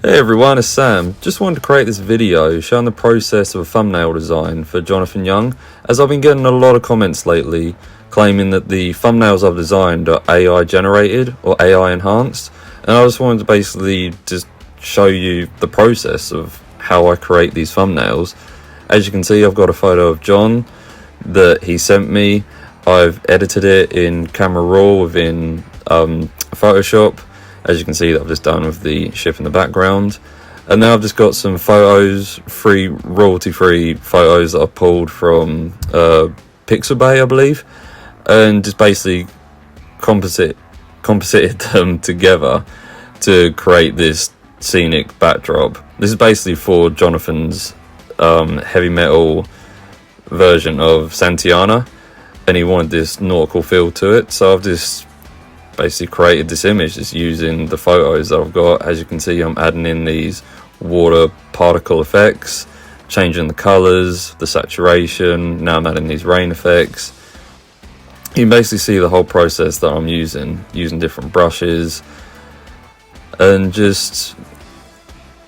Hey everyone, it's Sam. Just wanted to create this video showing the process of a thumbnail design for Jonathan Young, as I've been getting a lot of comments lately claiming that the thumbnails I've designed are AI generated or AI enhanced, and I just wanted to basically just show you the process of how I create these thumbnails. As you can see, I've got a photo of John that he sent me. I've edited it in Camera Raw within Photoshop. As you can see, that I've just done with the ship in the background. And now I've just got some photos, royalty-free photos that I've pulled from Pixabay, I believe, and just basically composited them together to create this scenic backdrop. This is basically for Jonathan's heavy metal version of Santiana, and he wanted this nautical feel to it, so I've just basically created this image just using the photos that I've got. As you can see, I'm adding in these water particle effects, changing the colors, the saturation. Now I'm adding these rain effects. You can basically see the whole process that I'm using different brushes, and just,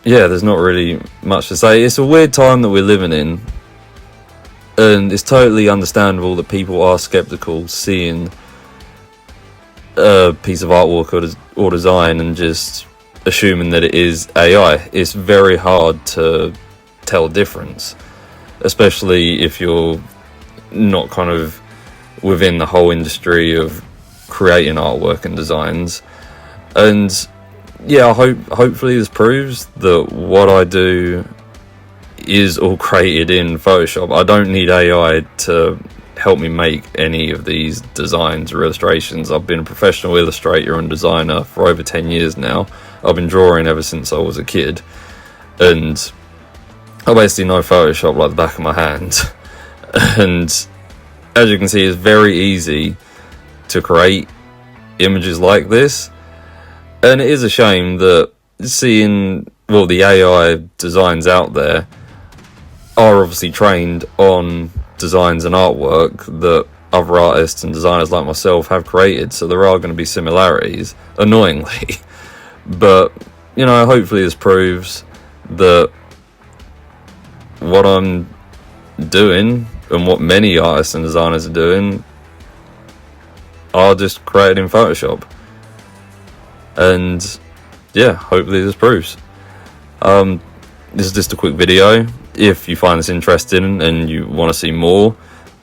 yeah, there's not really much to say. It's a weird time that we're living in, and it's totally understandable that people are skeptical seeing a piece of artwork or design and just assuming that it is AI. It's very hard to tell the difference, especially if you're not kind of within the whole industry of creating artwork and designs. And yeah, hopefully this proves that what I do is all created in Photoshop. I don't need AI to help me make any of these designs or illustrations. I've been a professional illustrator and designer for over 10 years now. I've been drawing ever since I was a kid, and I basically know Photoshop like the back of my hand. And as you can see, it's very easy to create images like this, and it is a shame that seeing, well, the AI designs out there are obviously trained on designs and artwork that other artists and designers like myself have created, so there are going to be similarities, annoyingly. But, you know, hopefully this proves that what I'm doing and what many artists and designers are doing are just created in Photoshop. And yeah, hopefully this proves. This is just a quick video. If you find this interesting and you want to see more,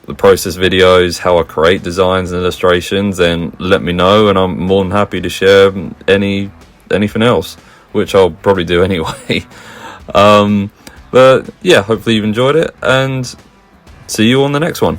the process videos, how I create designs and illustrations, then let me know, and I'm more than happy to share anything else, which I'll probably do anyway. But yeah, hopefully you've enjoyed it, and see you on the next one.